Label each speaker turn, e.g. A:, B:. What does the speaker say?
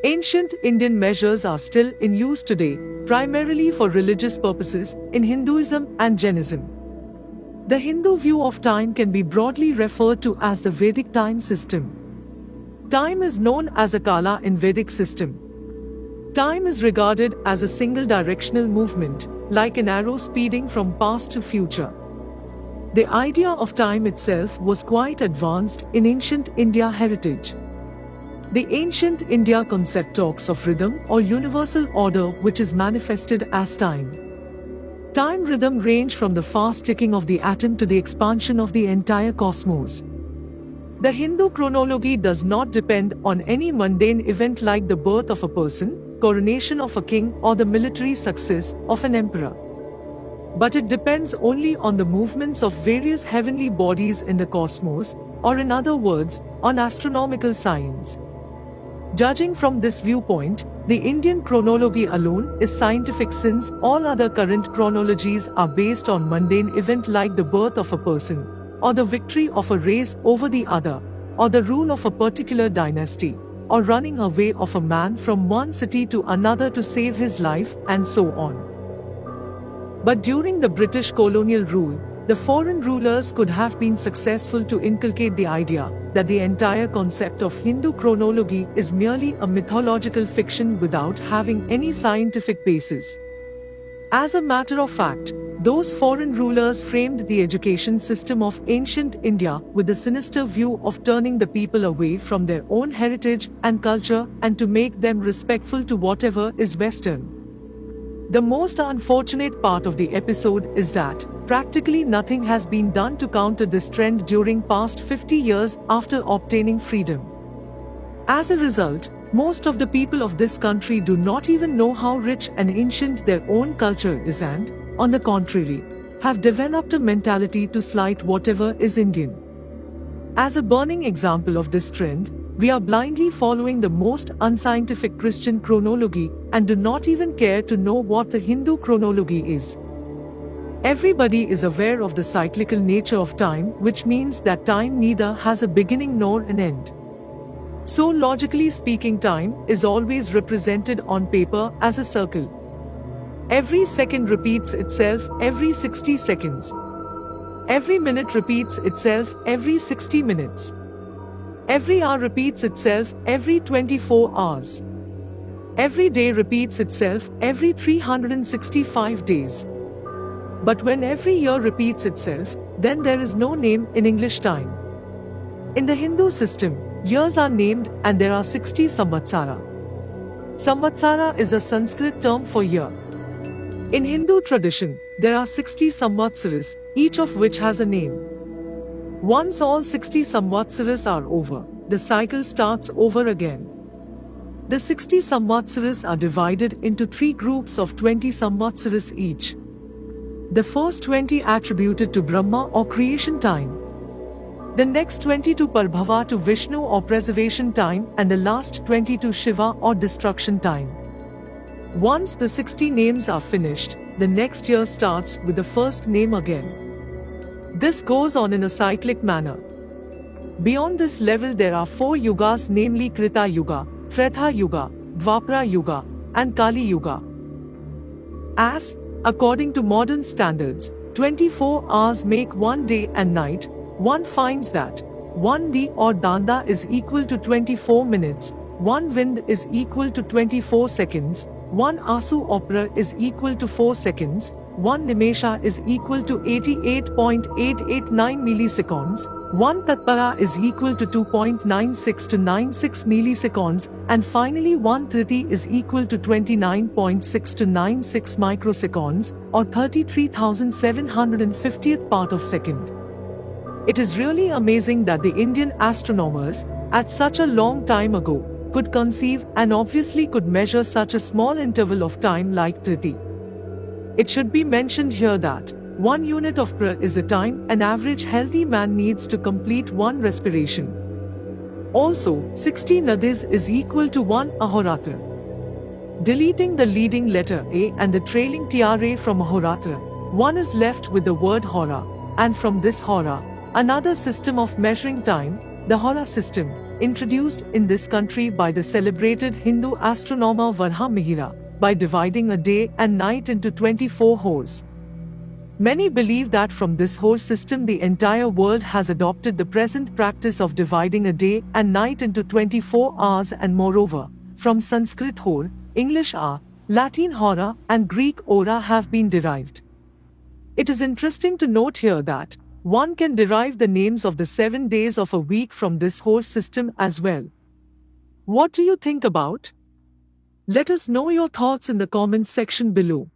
A: Ancient Indian measures are still in use today, primarily for religious purposes, in Hinduism and Jainism. The Hindu view of time can be broadly referred to as the Vedic time system. Time is known as a kala in Vedic system. Time is regarded as a single directional movement, like an arrow speeding from past to future. The idea of time itself was quite advanced in ancient India heritage. The ancient India concept talks of rhythm or universal order which is manifested as time. Time rhythm range from the fast ticking of the atom to the expansion of the entire cosmos. The Hindu chronology does not depend on any mundane event like the birth of a person, coronation of a king, or the military success of an emperor. But it depends only on the movements of various heavenly bodies in the cosmos, or in other words, on astronomical signs. Judging from this viewpoint, the Indian chronology alone is scientific since all other current chronologies are based on mundane event like the birth of a person, or the victory of a race over the other, or the rule of a particular dynasty, or running away of a man from one city to another to save his life, and so on. But during the British colonial rule, the foreign rulers could have been successful to inculcate the idea that the entire concept of Hindu chronology is merely a mythological fiction without having any scientific basis. As a matter of fact, those foreign rulers framed the education system of ancient India with the sinister view of turning the people away from their own heritage and culture and to make them respectful to whatever is Western. The most unfortunate part of the episode is that practically nothing has been done to counter this trend during past 50 years after obtaining freedom. As a result, most of the people of this country do not even know how rich and ancient their own culture is and, on the contrary, have developed a mentality to slight whatever is Indian. As a burning example of this trend, we are blindly following the most unscientific Christian chronology and do not even care to know what the Hindu chronology is. Everybody is aware of the cyclical nature of time, which means that time neither has a beginning nor an end. So logically speaking, time is always represented on paper as a circle. Every second repeats itself every 60 seconds. Every minute repeats itself every 60 minutes. Every hour repeats itself every 24 hours. Every day repeats itself every 365 days. But when every year repeats itself, then there is no name in English time. In the Hindu system, years are named and there are 60 samvatsara. Samvatsara is a Sanskrit term for year. In Hindu tradition, there are 60 samvatsaras, each of which has a name. Once all 60 samvatsaras are over, the cycle starts over again. The 60 samvatsaras are divided into 3 groups of 20 samvatsaras each. The first 20 attributed to Brahma or creation time. The next 20 to Prabhava to Vishnu or preservation time, and the last 20 to Shiva or destruction time. Once the 60 names are finished, the next year starts with the first name again. This goes on in a cyclic manner. Beyond this level there are 4 yugas, namely Krita Yuga, Treta Yuga, Dwapara Yuga, and Kali Yuga. As, according to modern standards, 24 hours make one day and night, one finds that 1 di or danda is equal to 24 minutes, 1 vind is equal to 24 seconds, 1 asu opera is equal to 4 seconds, 1 nimesha is equal to 88.889 milliseconds, 1 tatpara is equal to 2.96 to 96 milliseconds, and finally 1 triti is equal to 29.6 to 96 microseconds, or 33,750th part of second. It is really amazing that the Indian astronomers, at such a long time ago, could conceive and obviously could measure such a small interval of time like triti. It should be mentioned here that 1 unit of pra is the time an average healthy man needs to complete 1 respiration. Also, 60 nadis is equal to 1 ahoratra. Deleting the leading letter A and the trailing tra from ahoratra, one is left with the word hora, and from this hora, another system of measuring time, the hora system, introduced in this country by the celebrated Hindu astronomer Varha Mihira, by dividing a day and night into 24 hours. Many believe that from this horse system the entire world has adopted the present practice of dividing a day and night into 24 hours, and moreover, from Sanskrit hor, English hour, Latin hora, and Greek ora have been derived. It is interesting to note here that one can derive the names of the 7 days of a week from this horse system as well. What do you think about? Let us know your thoughts in the comments section below.